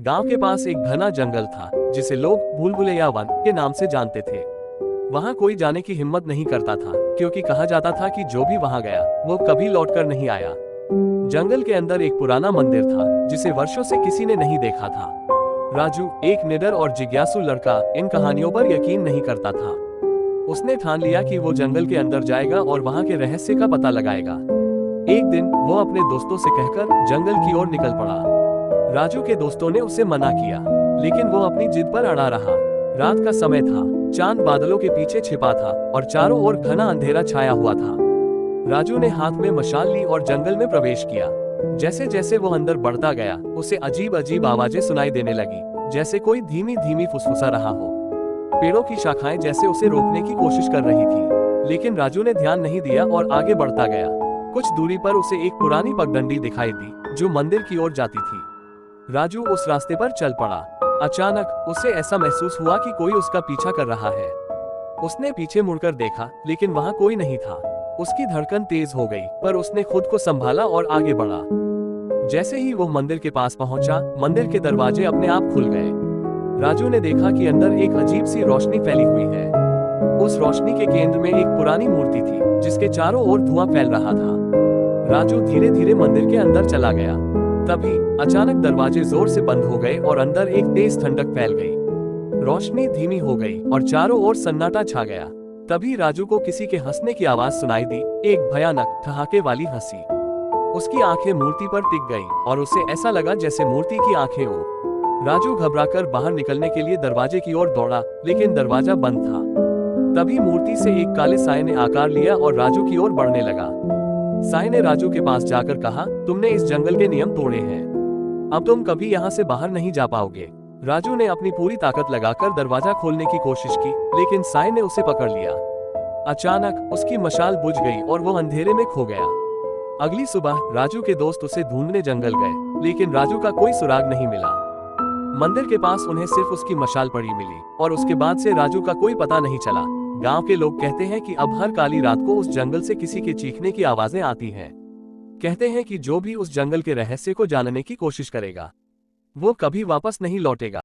गांव के पास एक घना जंगल था जिसे लोग भूलभुलैया वन के नाम से जानते थे। वहां कोई जाने की हिम्मत नहीं करता था क्योंकि कहा जाता था कि जो भी वहां गया वो कभी लौटकर नहीं आया। जंगल के अंदर एक पुराना मंदिर था जिसे वर्षों से किसी ने नहीं देखा था। राजू, एक निडर और जिज्ञासु लड़का, इन कहानियों पर यकीन नहीं करता था। उसने ठान लिया कि वो जंगल के अंदर जाएगा और वहां के रहस्य का पता लगाएगा। एक दिन वो अपने दोस्तों से कहकर जंगल की ओर निकल पड़ा। राजू के दोस्तों ने उसे मना किया, लेकिन वो अपनी जिद पर अड़ा रहा। रात का समय था, चांद बादलों के पीछे छिपा था और चारों ओर घना अंधेरा छाया हुआ था। राजू ने हाथ में मशाल ली और जंगल में प्रवेश किया। जैसे जैसे वो अंदर बढ़ता गया, उसे अजीब अजीब आवाजें सुनाई देने लगी, जैसे कोई धीमी धीमी फुसफुसा रहा हो। पेड़ों की शाखाएं जैसे उसे रोकने की कोशिश कर रही थी, लेकिन राजू ने ध्यान नहीं दिया और आगे बढ़ता गया। कुछ दूरी पर उसे एक पुरानी पगडंडी दिखाई दी जो मंदिर की ओर जाती थी। राजू उस रास्ते पर चल पड़ा। अचानक उसे ऐसा महसूस हुआ कि कोई उसका पीछा कर रहा है। उसने पीछे मुड़कर देखा, लेकिन वहां कोई नहीं था। उसकी धड़कन तेज हो गई, पर उसने खुद को संभाला और आगे बढ़ा। जैसे ही वो मंदिर के पास पहुंचा, मंदिर के दरवाजे अपने आप खुल गए। राजू ने देखा कि अंदर एक अजीब सी रोशनी फैली हुई है। उस रोशनी के केंद्र में एक पुरानी मूर्ति थी जिसके चारों ओर धुआं फैल रहा था। राजू धीरे धीरे मंदिर के अंदर चला गया। तभी अचानक दरवाजे जोर से बंद हो गए और अंदर एक तेज ठंडक फैल गई। रोशनी धीमी हो गई और चारों ओर सन्नाटा छा गया। तभी राजू को किसी के हंसने की आवाज सुनाई दी, एक भयानक ठहाके वाली हंसी। उसकी आंखें मूर्ति पर टिक गईं और उसे ऐसा लगा जैसे मूर्ति की आंखें हो। राजू घबराकर बाहर निकलने के लिए दरवाजे की ओर दौड़ा, लेकिन दरवाजा बंद था। तभी मूर्ति से एक काले साये ने आकार लिया और राजू की ओर बढ़ने लगा। साये ने राजू के पास जाकर कहा, तुमने इस जंगल के नियम तोड़े हैं, अब तुम कभी यहाँ से बाहर नहीं जा पाओगे। राजू ने अपनी पूरी ताकत लगाकर दरवाजा खोलने की कोशिश की, लेकिन साये ने उसे पकड़ लिया। अचानक उसकी मशाल बुझ गई और वो अंधेरे में खो गया। अगली सुबह राजू के दोस्त उसे ढूंढने जंगल गए, लेकिन राजू का कोई सुराग नहीं मिला। मंदिर के पास उन्हें सिर्फ उसकी मशाल पड़ी मिली और उसके बाद से राजू का कोई पता नहीं चला। गांव के लोग कहते हैं कि अब हर काली रात को उस जंगल से किसी के चीखने की आवाजें आती हैं। कहते हैं कि जो भी उस जंगल के रहस्य को जानने की कोशिश करेगा वो कभी वापस नहीं लौटेगा।